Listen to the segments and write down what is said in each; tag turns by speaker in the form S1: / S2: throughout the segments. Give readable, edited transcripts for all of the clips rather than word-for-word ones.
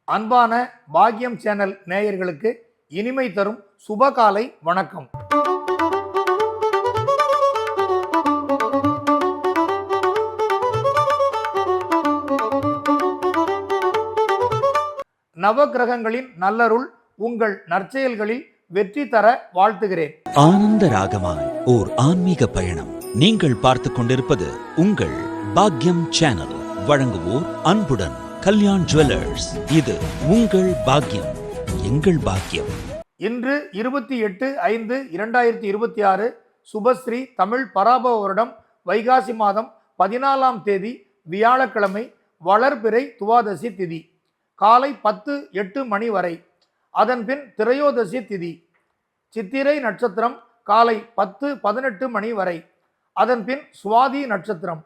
S1: அன்பான பாக்கியம் சேனல் நேயர்களுக்கு இனிமை தரும் சுபகாலை வணக்கம். நவகிரகங்களின் நல்லருள் உங்கள் நற்செயல்களில் வெற்றி தர வாழ்த்துகிறேன்.
S2: ஆனந்த ராகமாய் ஓர் ஆன்மீக பயணம். நீங்கள் பார்த்துக் கொண்டிருப்பது உங்கள் பாக்கியம் சேனல். வழங்குவோர் அன்புடன் கல்யாண் ஜுவல்லர்ஸ். இது உங்கள் பாக்கியம், எங்கள் பாக்கியம்.
S1: இன்று 28/5/2026 சுபஸ்ரீ தமிழ் பராபவ வருடம் வைகாசி மாதம் 14ஆம் தேதி வியாழக்கிழமை, வளர்பிறை துவாதசி திதி காலை 10:08 மணி வரை. அதன்பின் திரையோதசி திதி, சித்திரை நட்சத்திரம் காலை 10:18 மணி வரை. அதன்பின் சுவாதி நட்சத்திரம்.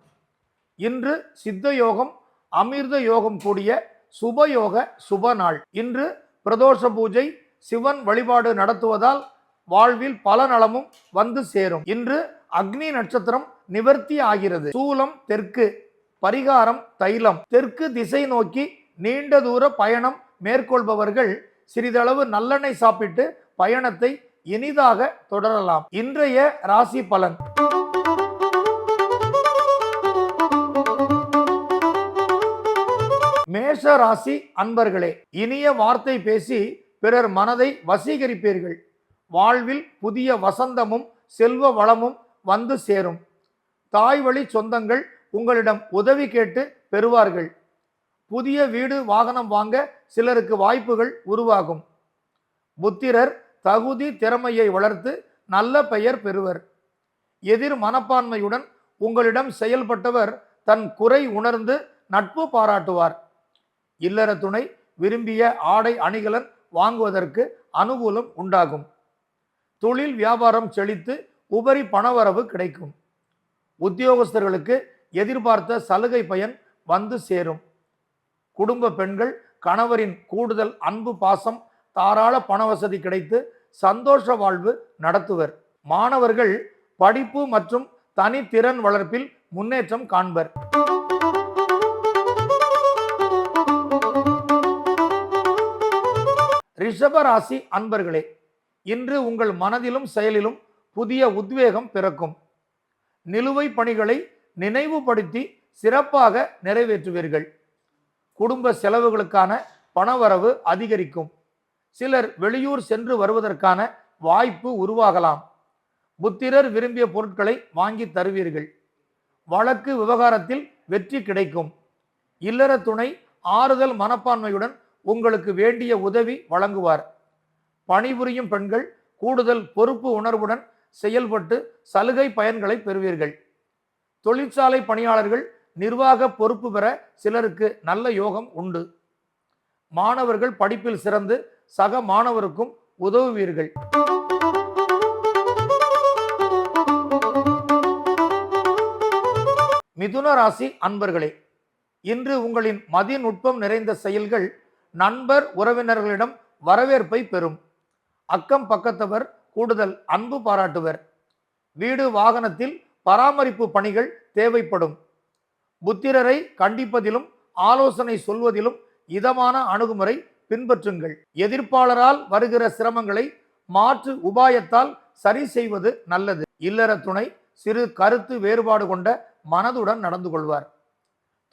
S1: இன்று சித்த யோகம், அமிர்த யோகம் கூடிய சுபயோக சுப நாள். இன்று பிரதோஷ பூஜை, சிவன் வழிபாடு நடத்துவதால் வாழ்வில் பல நலமும் வந்து சேரும். இன்று அக்னி நட்சத்திரம் நிவர்த்தி ஆகிறது. சூலம் தெற்கு, பரிகாரம் தைலம். தெற்கு திசை நோக்கி நீண்ட தூர பயணம் மேற்கொள்பவர்கள் சிறிதளவு நல்லெண்ணெய் சாப்பிட்டு பயணத்தை இனிதாக தொடரலாம். இன்றைய ராசி பலன். மேஷ ராசி அன்பர்களே, இனிய வார்த்தை பேசி பிறர் மனதை வசீகரிப்பீர்கள். வாழ்வில் புதிய வசந்தமும் செல்வ வளமும் வந்து சேரும். தாய் வழி சொந்தங்கள் உங்களிடம் உதவி கேட்டு பெறுவார்கள். புதிய வீடு வாகனம் வாங்க சிலருக்கு வாய்ப்புகள் உருவாகும். புத்திரர் தகுதி திறமையை வளர்த்து நல்ல பெயர் பெறுவர். எதிர் மனப்பான்மையுடன் உங்களிடம் செயல்பட்டவர் தன் குறை உணர்ந்து நட்பு பாராட்டுவார். இல்லற துணை விரும்பிய ஆடை அணிகலன் வாங்குவதற்கு அனுகூலம் உண்டாகும். தொழில் வியாபாரம் செழித்து உபரி பணவரவு கிடைக்கும். உத்தியோகஸ்தர்களுக்கு எதிர்பார்த்த சலுகை பயன் வந்து சேரும். குடும்ப பெண்கள் கணவரின் கூடுதல் அன்பு பாசம், தாராள பணவசதி கிடைத்து சந்தோஷ வாழ்வு நடத்துவர். மாணவர்கள் படிப்பு மற்றும் தனித்திறன் வளர்ப்பில் முன்னேற்றம் காண்பர். ரிஷபராசி அன்பர்களே, இன்று உங்கள் மனதிலும் செயலிலும் புதிய உத்வேகம் பிறக்கும். நிலுவை பணிகளை நினைவுபடுத்தி சிறப்பாக நிறைவேற்றுவீர்கள். குடும்ப செலவுகளுக்கான பணவரவு அதிகரிக்கும். சிலர் வெளியூர் சென்று வருவதற்கான வாய்ப்பு உருவாகலாம். புத்திரர் விரும்பிய பொருட்களை வாங்கி தருவீர்கள். வழக்கு விவகாரத்தில் வெற்றி கிடைக்கும். இல்லற துணை ஆறுதல் மனப்பான்மையுடன் உங்களுக்கு வேண்டிய உதவி வழங்குவார். பணிபுரியும் பெண்கள் கூடுதல் பொறுப்பு உணர்வுடன் செயல்பட்டு சலுகை பயன்களை பெறுவீர்கள். தொழிற்சாலை பணியாளர்கள் நிர்வாக பொறுப்பு பெற சிலருக்கு நல்ல யோகம் உண்டு. மாணவர்கள் படிப்பில் சிறந்து சக மாணவருக்கும் உதவுவீர்கள். மிதுன ராசி அன்பர்களே, இன்று உங்களின் மதிநுட்பம் நிறைந்த செயல்கள் நண்பர் உறவினர்களிடம் வரவேற்பை பெறும். அக்கம் பக்கத்தவர் கூடுதல் அன்பு பாராட்டுவர். வீடு வாகனத்தில் பராமரிப்பு பணிகள் தேவைப்படும். புத்திரரை கண்டிப்பதிலும் ஆலோசனை சொல்வதிலும் இதமான அணுகுமுறை பின்பற்றுங்கள். எதிர்ப்பாளரால் வருகிற சிரமங்களை மாற்று உபாயத்தால் சரி செய்வது நல்லது. இல்லற துணை சிறு கருத்து வேறுபாடு கொண்ட மனதுடன் நடந்து கொள்வார்.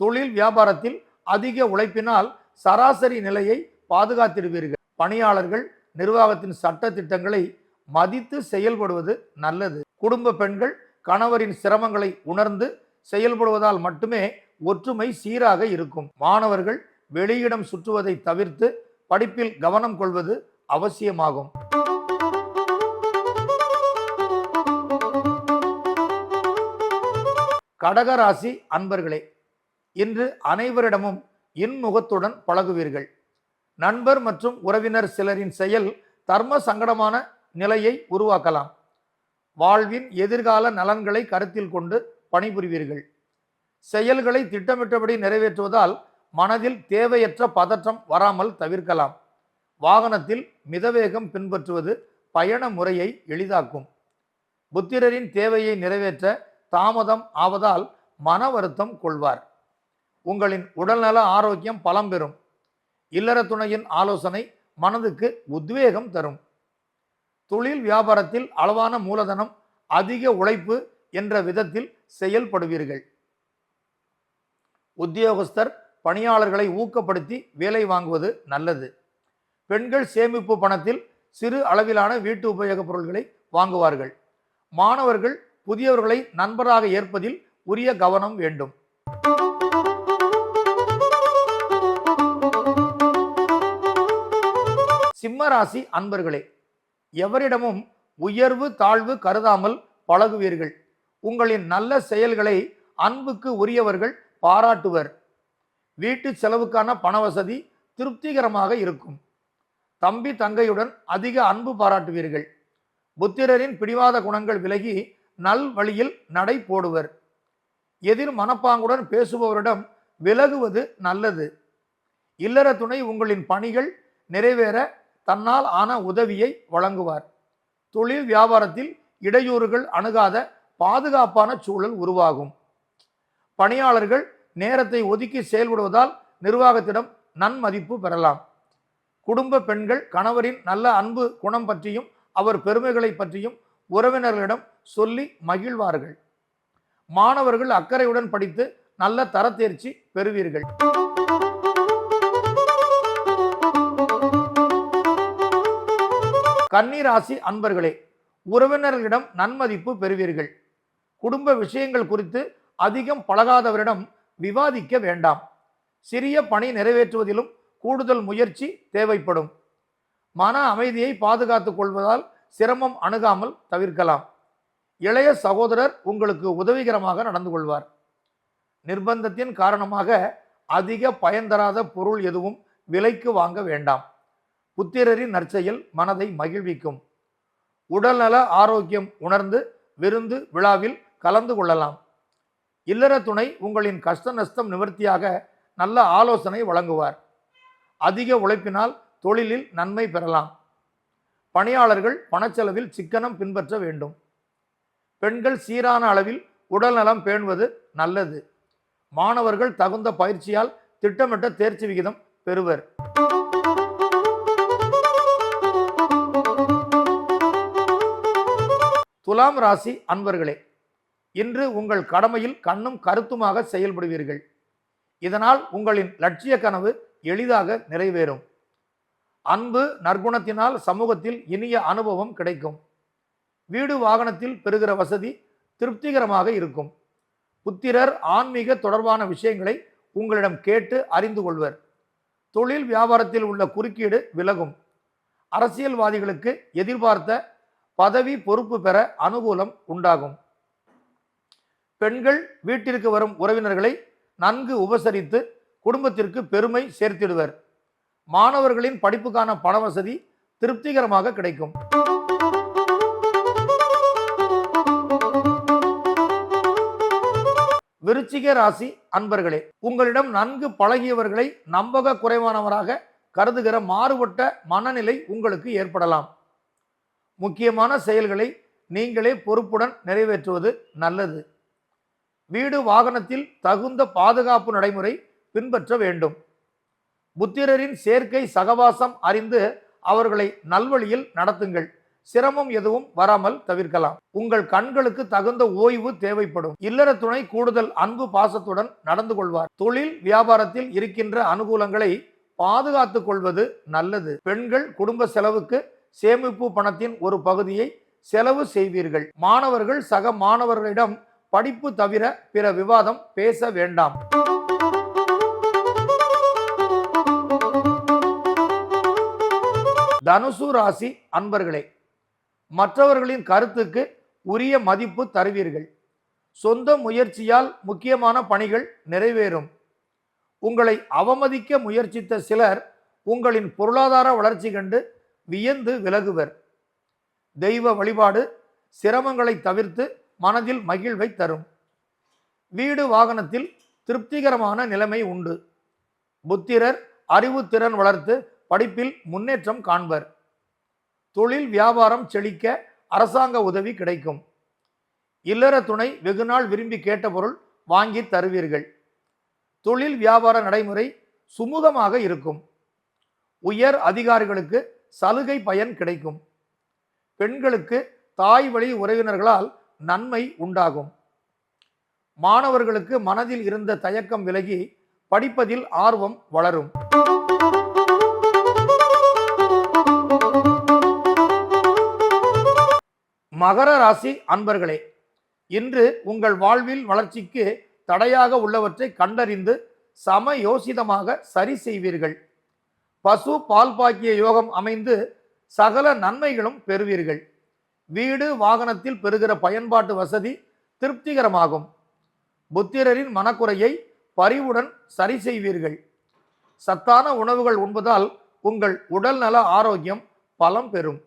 S1: தொழில் வியாபாரத்தில் அதிக உழைப்பினால் சராசரி நிலையை பாதுகாத்திடுவீர்கள். பணியாளர்கள் நிர்வாகத்தின் சட்ட திட்டங்களை மதித்து செயல்படுவது நல்லது. குடும்ப பெண்கள் கணவரின் சிரமங்களை உணர்ந்து செயல்படுவதால் மட்டுமே ஒற்றுமை சீராக இருக்கும். மாணவர்கள் வெளியிடம் சுற்றுவதை தவிர்த்து படிப்பில் கவனம் கொள்வது அவசியமாகும். கடகராசி அன்பர்களே, இன்று அனைவரிடமும் இன்முகத்துடன் பழகுவீர்கள். நண்பர் மற்றும் உறவினர் சிலரின் செயல் தர்ம சங்கடமான நிலையை உருவாக்கலாம். வாழ்வின் எதிர்கால நலன்களை கருத்தில் கொண்டு பணிபுரிவீர்கள். செயல்களை திட்டமிட்டபடி நிறைவேற்றுவதால் மனதில் தேவையற்ற பதற்றம் வராமல் தவிர்க்கலாம். வாகனத்தில் மிதவேகம் பின்பற்றுவது பயண முறையை எளிதாக்கும். புத்திரரின் தேவையை நிறைவேற்ற தாமதம் ஆவதால் மன வருத்தம் கொள்வார். உங்களின் உடல்நல ஆரோக்கியம் பலம் பெறும். இல்லற துணையின் ஆலோசனை மனதுக்கு உத்வேகம் தரும். தொழில் வியாபாரத்தில் அளவான மூலதனம், அதிக உழைப்பு என்ற விதத்தில் செயல்படுவீர்கள். உத்தியோகஸ்தர் பணியாளர்களை ஊக்கப்படுத்தி வேலை வாங்குவது நல்லது. பெண்கள் சேமிப்பு பணத்தில் சிறு அளவிலான வீட்டு உபயோகப் பொருட்களை வாங்குவார்கள். மாணவர்கள் புதியவர்களை நண்பராக ஏற்பதில் உரிய கவனம் வேண்டும். சிம்ம ராசி அன்பர்களே, எவரிடமும் உயர்வு தாழ்வு கருதாமல் பழகுவீர்கள். உங்களின் நல்ல செயல்களை அன்புக்கு உரியவர்கள் பாராட்டுவர். வீட்டு செலவுக்கான பண வசதி திருப்திகரமாக இருக்கும். தம்பி தங்கையுடன் அதிக அன்பு பாராட்டுவீர்கள். புத்திரரின் பிடிவாத குணங்கள் விலகி நல் வழியில் நடை போடுவர். எதிர் மனப்பாங்குடன் பேசுபவரிடம் விலகுவது நல்லது. இல்லற துணை உங்களின் பணிகள் நிறைவேற தன்னால் ஆன உதவியை வழங்குவார். தொழில் வியாபாரத்தில் இடையூறுகள் அணுகாத பாதுகாப்பான சூழல் உருவாகும். பணியாளர்கள் நேரத்தை ஒதுக்கி செயல்படுவதால் நிர்வாகத்திடம் நன்மதிப்பு பெறலாம். குடும்ப பெண்கள் கணவரின் நல்ல அன்பு குணம் பற்றியும் அவர் பெருமைகளை பற்றியும் உறவினர்களிடம் சொல்லி மகிழ்வார்கள். மாணவர்கள் அக்கறையுடன் படித்து நல்ல தரத்தேர்ச்சி பெறுவீர்கள். கன்னி ராசி அன்பர்களே, உறவினர்களிடம் நன்மதிப்பு பெறுவீர்கள். குடும்ப விஷயங்கள் குறித்து அதிகம் பழகாதவரிடம் விவாதிக்க வேண்டாம். சிறிய பணி நிறைவேற்றுவதிலும் கூடுதல் முயற்சி தேவைப்படும். மன அமைதியை பாதுகாத்துக் கொள்வதால் சிரமம் அணுகாமல் தவிர்க்கலாம். இளைய சகோதரர் உங்களுக்கு உதவிகரமாக நடந்து கொள்வார். நிர்பந்தத்தின் காரணமாக அதிக பயன் தராத பொருள் எதுவும் விலைக்கு வாங்க வேண்டாம். புத்திரரின் நற்செயல் மனதை மகிழ்விக்கும். உடல்நல ஆரோக்கியம் உணர்ந்து விருந்து விழாவில் கலந்து கொள்ளலாம். இல்லற துணை உங்களின் கஷ்ட நஷ்டம் நிவர்த்தியாக நல்ல ஆலோசனை வழங்குவார். அதிக உழைப்பினால் தொழிலில் நன்மை பெறலாம். பணியாளர்கள் பணச்செலவில் சிக்கனம் பின்பற்ற வேண்டும். பெண்கள் சீரான அளவில் உடல் நலம் பேணுவது நல்லது. மாணவர்கள் தகுந்த பயிற்சியால் திட்டமிட்ட தேர்ச்சி விகிதம் பெறுவர். துலாம் ராசி அன்பர்களே, இன்று உங்கள் கடமையில் கண்ணும் கருத்துமாக செயல்படுவீர்கள். இதனால் உங்களின் லட்சிய கனவு எளிதாக நிறைவேறும். அன்பு நற்குணத்தினால் சமூகத்தில் இனிய அனுபவம் கிடைக்கும். வீடு வாகனத்தில் பெறுகிற வசதி திருப்திகரமாக இருக்கும். புத்திரர் ஆன்மீக தொடர்பான விஷயங்களை உங்களிடம் கேட்டு அறிந்து கொள்வர். தொழில் வியாபாரத்தில் உள்ள குறுக்கீடு விலகும். அரசியல்வாதிகளுக்கு எதிர்பார்த்த பதவி பொறுப்பு பெற அனுகூலம் உண்டாகும். பெண்கள் வீட்டிற்கு வரும் உறவினர்களை நன்கு உபசரித்து குடும்பத்திற்கு பெருமை சேர்த்திடுவர். மாணவர்களின் படிப்புக்கான பண வசதி திருப்திகரமாக கிடைக்கும். விருச்சிக ராசி அன்பர்களே, உங்களிடம் நன்கு பழகியவர்களை நம்பக குறைவானவராக கருதுகிற மாறுபட்ட மனநிலை உங்களுக்கு ஏற்படலாம். முக்கியமான செயல்களை நீங்களே பொறுப்புடன் நிறைவேற்றுவது நல்லது. வீடு வாகனத்தில் தகுந்த பாதுகாப்பு நடைமுறை பின்பற்ற வேண்டும். புத்திரரின் சேர்க்கை சகவாசம் அறிந்து அவர்களை நல்வழியில் நடத்துங்கள். சிரமம் எதுவும் வராமல் தவிர்க்கலாம். உங்கள் கண்களுக்கு தகுந்த ஓய்வு தேவைப்படும். இல்லற துணை கூடுதல் அன்பு பாசத்துடன் நடந்து கொள்வார். தொழில் வியாபாரத்தில் இருக்கின்ற அனுகூலங்களை பாதுகாத்துக் கொள்வது நல்லது. பெண்கள் குடும்ப செலவுக்கு சேமிப்பு பணத்தின் ஒரு பகுதியை செலவு செய்வீர்கள். மாணவர்கள் சக மாணவர்களிடம் படிப்பு தவிர பிற விவாதம் பேச வேண்டாம். தனுசு ராசி அன்பர்களே, மற்றவர்களின் கருத்துக்கு உரிய மதிப்பு தருவீர்கள். சொந்த முயற்சியால் முக்கியமான பணிகள் நிறைவேறும். உங்களை அவமதிக்க முயற்சித்த சிலர் உங்களின் பொருளாதார வளர்ச்சி கண்டு வியந்து விலகுவர். தெய்வ வழிபாடு சிரமங்களை தவிர்த்து மனதில் மகிழ்வை தரும். வீடு வாகனத்தில் திருப்திகரமான நிலைமை உண்டு. புத்திரர் அறிவு திறன் வளர்த்து படிப்பில் முன்னேற்றம் காண்பர். தொழில் வியாபாரம் செழிக்க அரசாங்க உதவி கிடைக்கும். இல்லற துணை வெகுநாள் விரும்பி கேட்ட பொருள் வாங்கி தருவீர்கள். தொழில் வியாபார நடைமுறை சுமூகமாக இருக்கும். உயர் அதிகாரிகளுக்கு சலுகை பயன் கிடைக்கும். பெண்களுக்கு தாய் வழி உறவினர்களால் நன்மை உண்டாகும். மாணவர்களுக்கு மனதில் இருந்த தயக்கம் விலகி படிப்பதில் ஆர்வம் வளரும். மகர ராசி அன்பர்களே, இன்று உங்கள் வாழ்வில் வளர்ச்சிக்கு தடையாக உள்ளவற்றை கண்டறிந்து சமயோசிதமாக சரி செய்வீர்கள். பசு பால் பாக்கிய யோகம் அமைந்து சகல நன்மைகளும் பெறுவீர்கள். வீடு வாகனத்தில் பெறுகிற பயன்பாட்டு வசதி திருப்திகரமாகும். புத்திரரின் மனக்குறையை பரிவுடன் சரி செய்வீர்கள். சத்தான உணவுகள் உண்பதால் உங்கள் உடல் நல ஆரோக்கியம் பலம் பெறும்.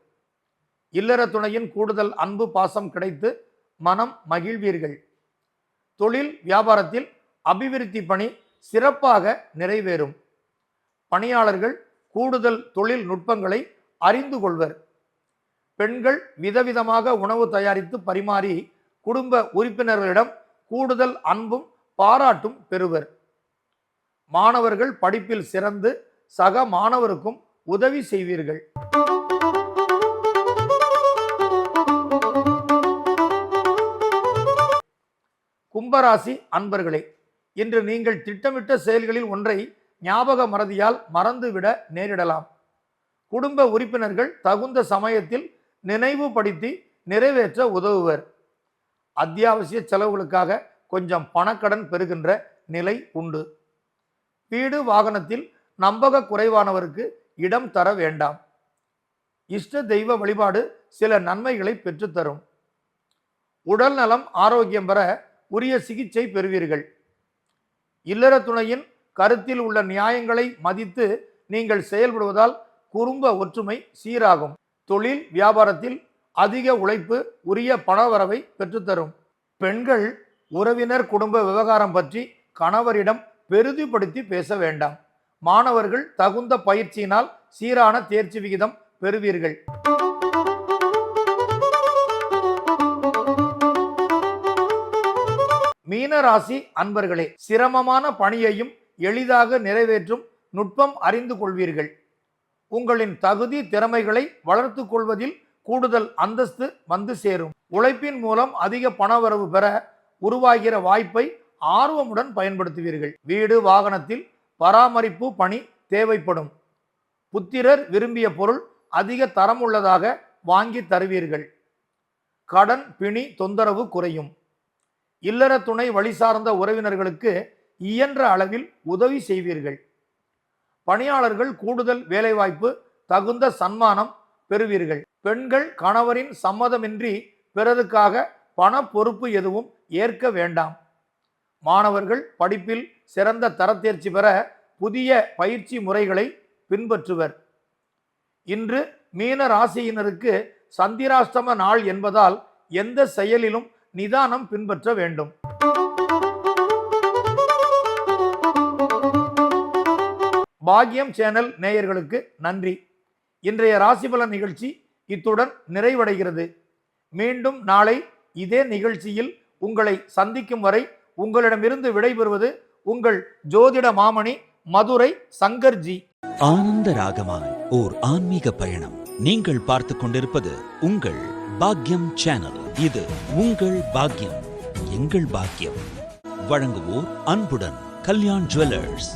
S1: இல்லற துணையின் கூடுதல் அன்பு பாசம் கிடைத்து மனம் மகிழ்வீர்கள். தொழில் வியாபாரத்தில் அபிவிருத்தி பணி சிறப்பாக நிறைவேறும். பணியாளர்கள் கூடுதல் தொழில் நுட்பங்களை அறிந்து கொள்வர். பெண்கள் விதவிதமாக உணவு தயாரித்து பரிமாறி குடும்ப உறுப்பினர்களிடம் கூடுதல் அன்பும் பாராட்டும் பெறுவர். மாணவர்கள் படிப்பில் சிறந்து சக மாணவருக்கும் உதவி செய்வீர்கள். கும்பராசி அன்பர்களே, இன்று நீங்கள் திட்டமிட்ட செயல்களில் ஒன்றை ஞாபக மறதியால் மறந்துவிட நேரிடலாம். குடும்ப உறுப்பினர்கள் தகுந்த சமயத்தில் நினைவுபடுத்தி நிறைவேற்ற உதவுவர். அத்தியாவசிய செலவுகளுக்காக கொஞ்சம் பணக்கடன் பெறுகின்ற நிலை உண்டு. வீடு வாகனத்தில் நம்பக குறைவானவருக்கு இடம் தர வேண்டாம். இஷ்ட தெய்வ வழிபாடு சில நன்மைகளை பெற்றுத்தரும். உடல் நலம் ஆரோக்கியம் பெற உரிய சிகிச்சை பெறுவீர்கள். இல்லற துணையின் கருத்தில் உள்ள நியாயங்களை மதித்து நீங்கள் செயல்படுவதால் குடும்ப ஒற்றுமை சீராகும். தொழில் வியாபாரத்தில் அதிக உழைப்பு உரிய பணவரவை பெற்றுத்தரும். பெண்கள் உறவினர் குடும்ப விவகாரம் பற்றி கணவரிடம் பெரிதுபடுத்தி பேச வேண்டாம். மாணவர்கள் தகுந்த பயிற்சியினால் சீரான தேர்ச்சி விகிதம் பெறுவீர்கள். மீனராசி அன்பர்களே, சிரமமான பணியையும் எளிதாக நிறைவேற்றும் நுட்பம் அறிந்து கொள்வீர்கள். உங்களின் தகுதி திறமைகளை வளர்த்து கொள்வதில் கூடுதல் அந்தஸ்து வந்து சேரும். உழைப்பின் மூலம் அதிக பணவரவு பெற உருவாகிற வாய்ப்பை ஆர்வமுடன் பயன்படுத்துவீர்கள். வீடு வாகனத்தில் பராமரிப்பு பணி தேவைப்படும். புத்திரர் விரும்பிய பொருள் அதிக தரமுள்ளதாக வாங்கி தருவீர்கள். கடன் பிணி தொந்தரவு குறையும். இல்லற துணை வழி சார்ந்த உறவினர்களுக்கு இயன்ற அளவில் உதவி செய்வீர்கள். பணியாளர்கள் கூடுதல் வேலைவாய்ப்பு தகுந்த சன்மானம் பெறுவீர்கள். பெண்கள் கணவரின் சம்மதமின்றி பிறருக்காக பண பொறுப்பு எதுவும் ஏற்க வேண்டாம். மாணவர்கள் படிப்பில் சிறந்த தரத்தேர்ச்சி பெற புதிய பயிற்சி முறைகளை பின்பற்றுவர். இன்று மீன ராசியினருக்கு சந்திராஷ்டம நாள் என்பதால் எந்த செயலிலும் நிதானம் பின்பற்ற வேண்டும். பாக்யம் சேனல் நேயர்களுக்கு நன்றி. இன்றைய ராசிபலன் நிகழ்ச்சி இத்துடன் நிறைவடைகிறது. மீண்டும் நாளை இதே நிகழ்ச்சியில் உங்களை சந்திக்கும் வரை உங்களிடமிருந்து விடைபெறுவது உங்கள் ஜோதிட மாமணி மதுரை சங்கர்ஜி.
S2: ஆனந்த ராகமாய் ஓர் ஆன்மீக பயணம். நீங்கள் பார்த்து கொண்டிருப்பது உங்கள் பாக்யம் சேனல். இது உங்கள் பாக்யம், எங்கள் பாக்யம். வழங்குவோர் அன்புடன் கல்யாண் ஜுவல்லர்ஸ்.